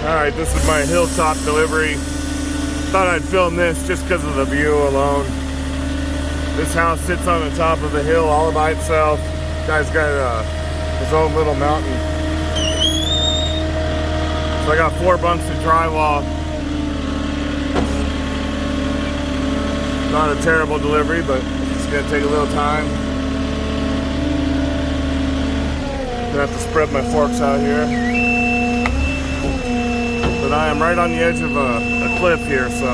Alright, this is my hilltop delivery. Thought I'd film this just because of the view alone. This house sits on the top of a hill all by itself. Guy's got his own little mountain. So I got 4 bunks of drywall. Not a terrible delivery, but it's gonna take a little time. Gonna have to spread my forks out here. But I am right on the edge of a cliff here, so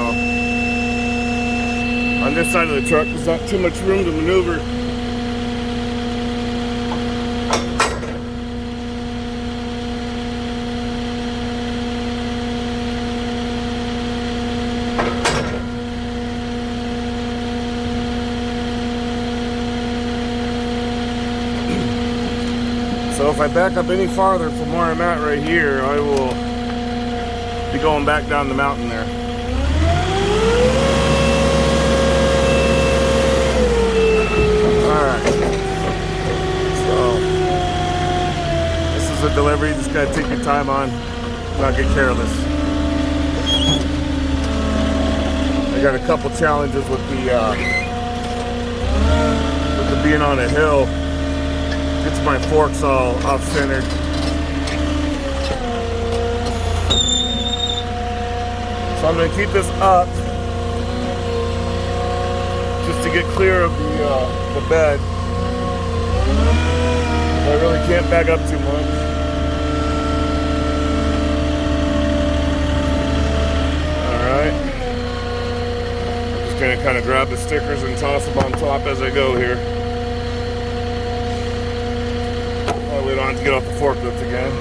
on this side of the truck there's not too much room to maneuver. So if I back up any farther from where I'm at right here, I will be going back down the mountain there. Alright. So this is a delivery, you just gotta take your time on, not get careless. I got a couple challenges with the being on a hill. Gets my forks all off-centered. So I'm going to keep this up just to get clear of the bed. I really can't back up too much. Alright. I'm just going to kind of grab the stickers and toss them on top as I go here. We don't have to get off the forklift again.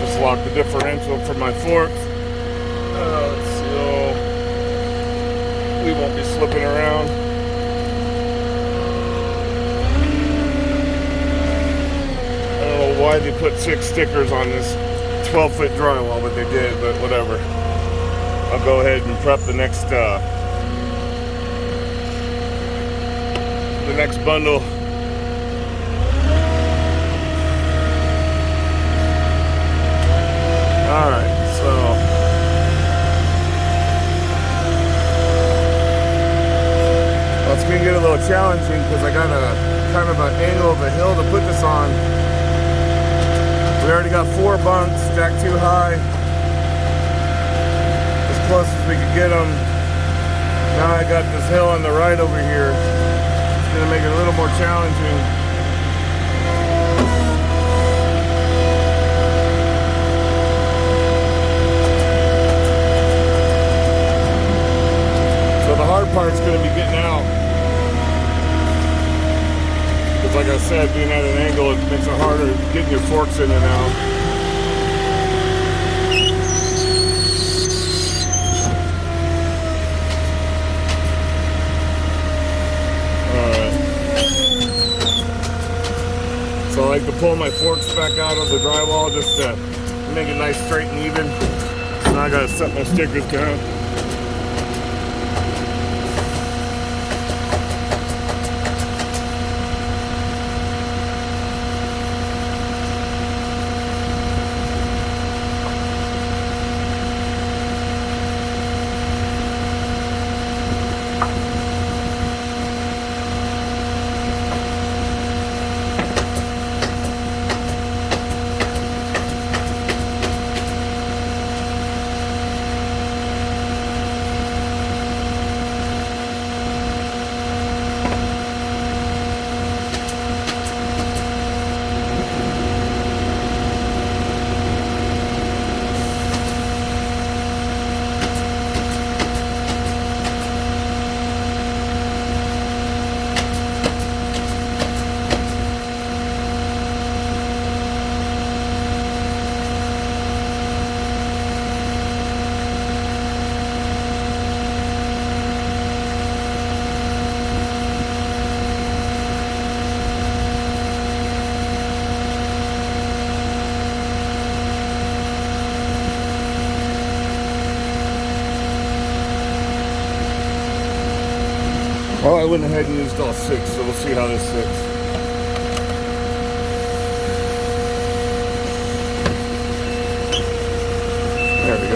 Just lock the differential for my forks. So we won't be slipping around. I don't know why they put 6 stickers on this 12-foot drywall, but they did, but whatever. I'll go ahead and prep the next bundle. Alright, so well, it's gonna get a little challenging because I got a kind of an angle of a hill to put this on. We already got 4 bunks stacked too high, as close as we could get them. Now I got this hill on the right over here. Gonna make it a little more challenging. So the hard part's gonna be getting out. Because like I said, being at an angle, it makes it harder getting your forks in and out. So I like to pull my forks back out of the drywall just to make it nice, straight, and even. So now I gotta set my stickers down. Well, I went ahead and used all 6, so we'll see how this sits.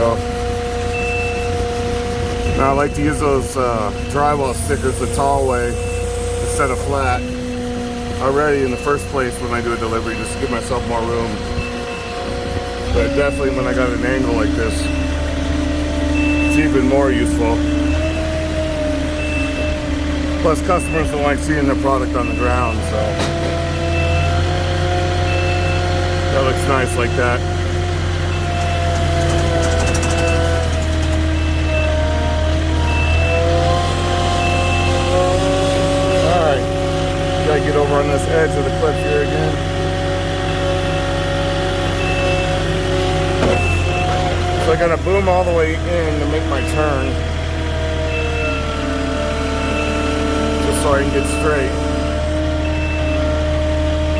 go. Now I like to use those drywall stickers the tall way instead of flat already in the first place when I do a delivery, just to give myself more room. But definitely when I got an angle like this, it's even more useful. Plus customers don't like seeing their product on the ground, so that looks nice like that. Gotta get over on this edge of the cliff here again. So I gotta boom all the way in to make my turn, just so I can get straight.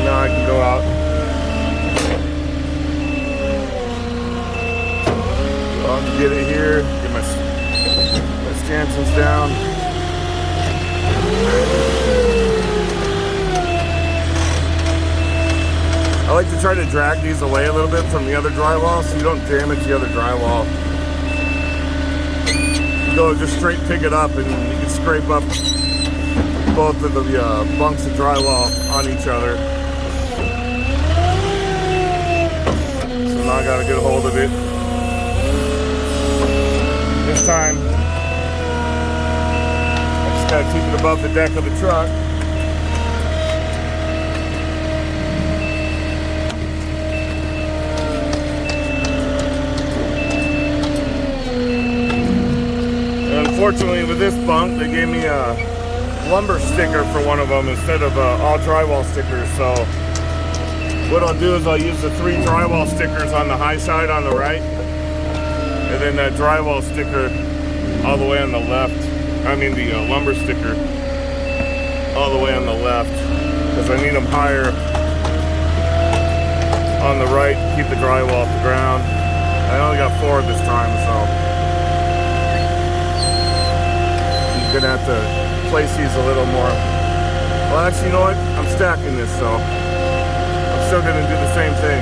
Now I can go out. So I'll get it here, get my stanchions down. I like to try to drag these away a little bit from the other drywall so you don't damage the other drywall. You go just straight pick it up and you can scrape up both of the bunks of drywall on each other. So now I got a good hold of it. This time, I just gotta keep it above the deck of the truck. Unfortunately, with this bunk, they gave me a lumber sticker for one of them instead of all drywall stickers. So what I'll do is I'll use the 3 drywall stickers on the high side on the right, and then that drywall sticker all the way on the left. I mean the lumber sticker all the way on the left, because I need them higher on the right to keep the drywall off the ground. I only got 4 this time, so gonna have to place these a little more. Well, actually, you know what? I'm stacking this, so I'm still gonna do the same thing.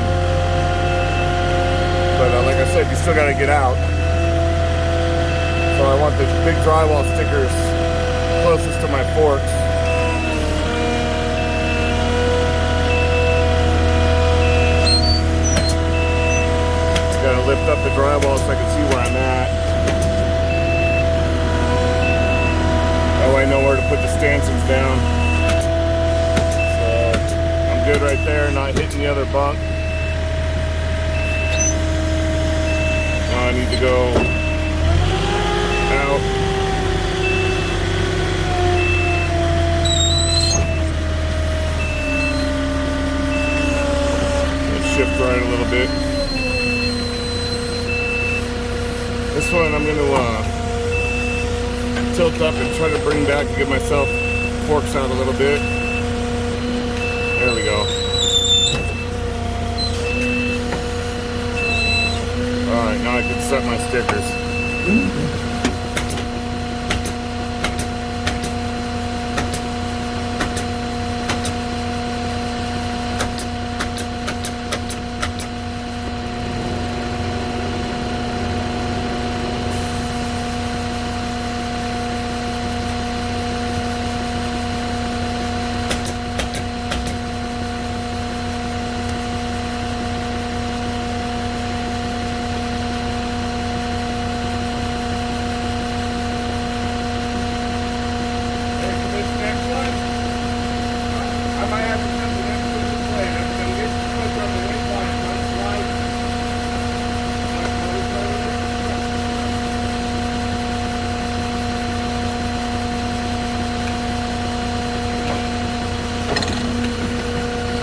But like I said, you still gotta get out. So I want the big drywall stickers closest to my forks. Gotta lift up the drywall so I can see where I'm at. That way I know where to put the stanchions down. So I'm good right there, not hitting the other bunk. Now I need to go out. Let's shift right a little bit. This one I'm going to tilt up and try to bring back and get myself forks out a little bit. There we go. Alright, now I can set my stickers.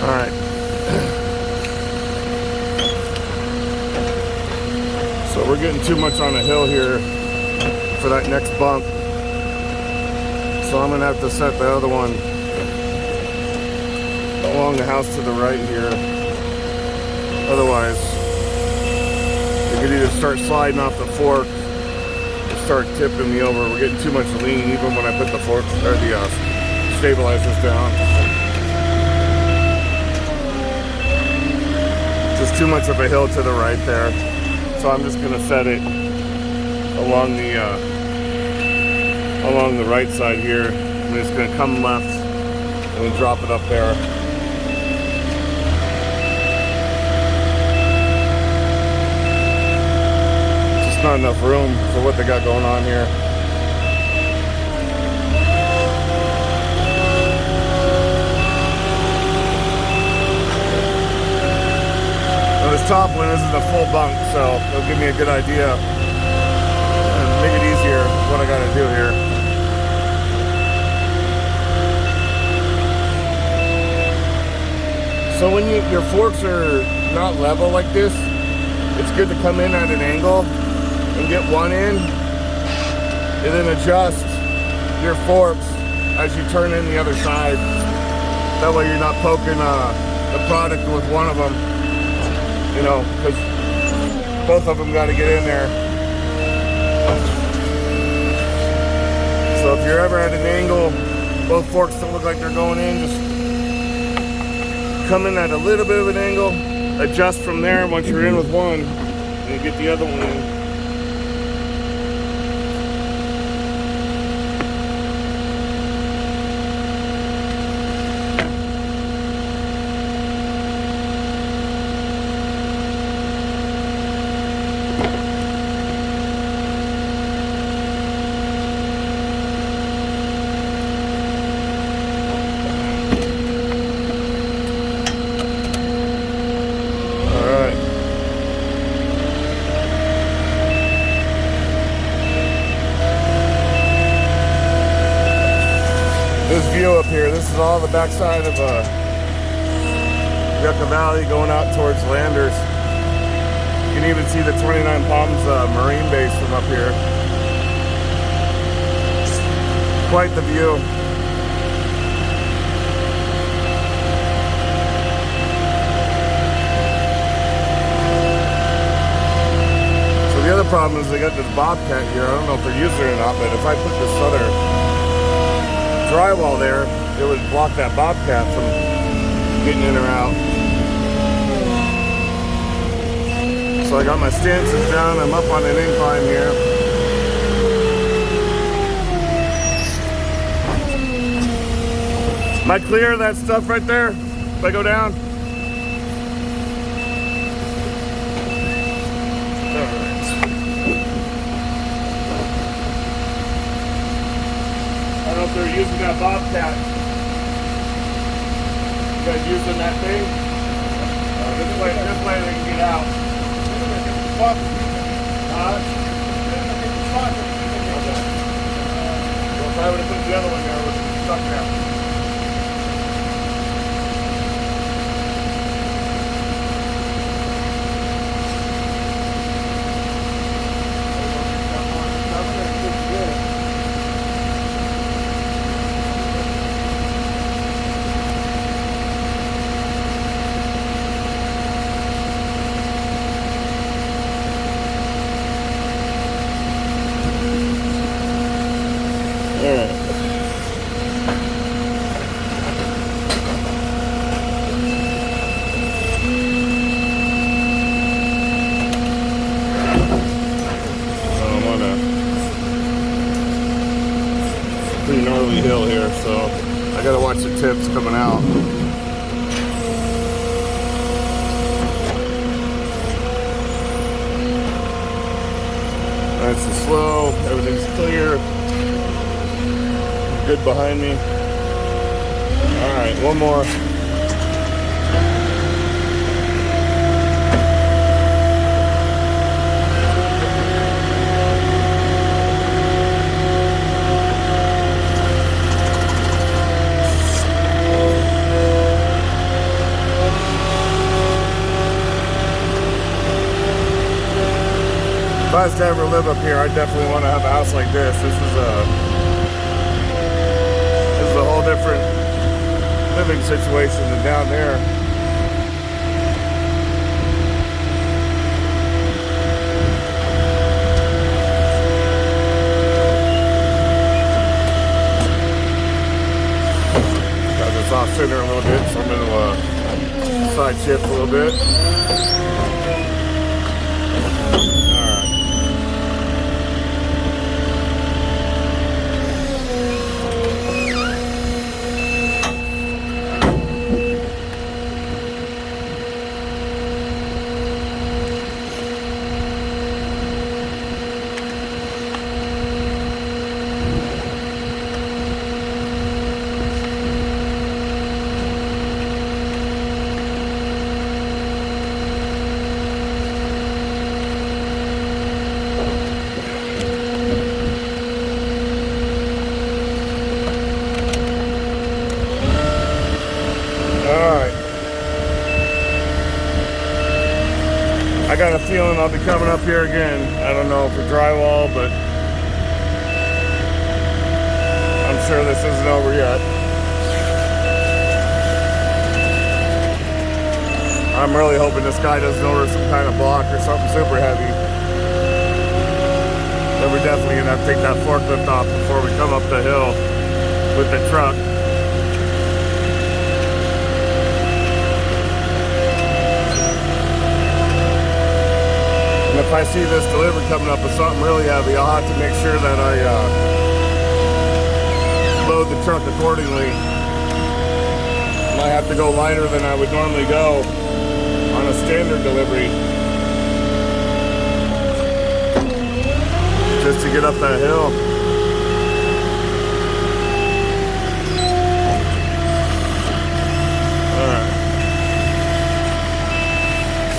Alright. So we're getting too much on the hill here for that next bump. So I'm going to have to set the other one along the house to the right here. Otherwise, it could either start sliding off the fork or start tipping me over. We're getting too much lean even when I put the fork or the stabilizers down. Just too much of a hill to the right there. So I'm just gonna set it along the right side here. I'm just gonna come left and then drop it up there. Just not enough room for what they got going on here. Now this top one isn't a full bunk, so it'll give me a good idea and make it easier what I gotta do here. So when your forks are not level like this, it's good to come in at an angle and get one in, and then adjust your forks as you turn in the other side. That way you're not poking the product with one of them, you know, because both of them got to get in there. So if you're ever at an angle, both forks don't look like they're going in, just come in at a little bit of an angle, adjust from there once you're in with one, and you get the other one in. This view up here, this is all the backside of Yucca Valley going out towards Landers. You can even see the 29 Palms Marine Base from up here. Quite the view. So the other problem is they got this bobcat here. I don't know if they're using it or not, but if I put this other drywall there, it would block that bobcat from getting in or out. So I got my stances down, I'm up on an incline here. Am I clear of that stuff right there if I go down? They're using that bobcat. You guys using that thing? This way they can get out. Okay. Well, if I would have put the other one there, it would have been stuck now. Pretty gnarly hill here, so I gotta watch the tips coming out. Nice and slow, everything's clear. Good behind me. Alright, one more. If I was to ever live up here, I definitely want to have a house like this. This is a whole different living situation than down there. Got this off center a little bit, so I'm going to side shift a little bit. I got a feeling I'll be coming up here again. I don't know for drywall, but I'm sure this isn't over yet. I'm really hoping this guy doesn't order some kind of block or something super heavy. Then we're definitely gonna have to take that forklift off before we come up the hill with the truck. If I see this delivery coming up with something really heavy, I'll have to make sure that I load the truck accordingly. Might have to go lighter than I would normally go on a standard delivery, just to get up that hill.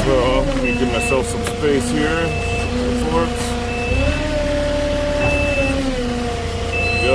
So, let me give myself some space here for the forks. There we go.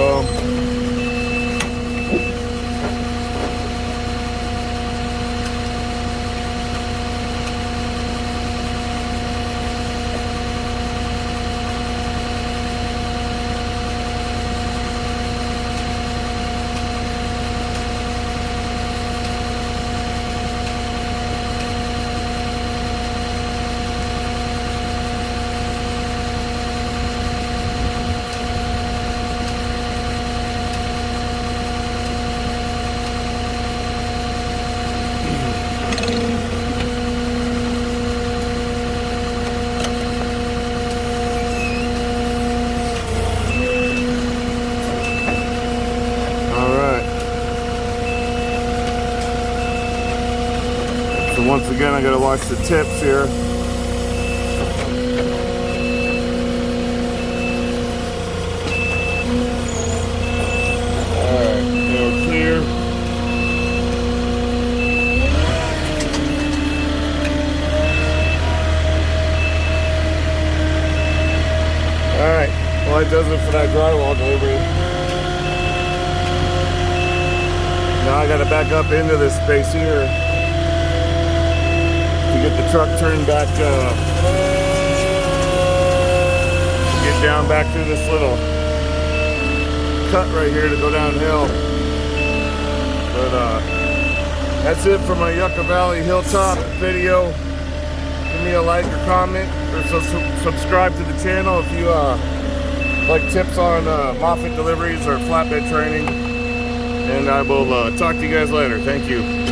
Once again, I gotta watch the tips here. Alright, they're clear. Alright, well that does it for that drywall delivery. Now I gotta back up into this space here to get the truck turned back, get down back through this little cut right here to go downhill. But that's it for my Yucca Valley Hilltop video. Give me a like or comment, or subscribe to the channel if you like tips on Moffett deliveries or flatbed training. And I will talk to you guys later. Thank you.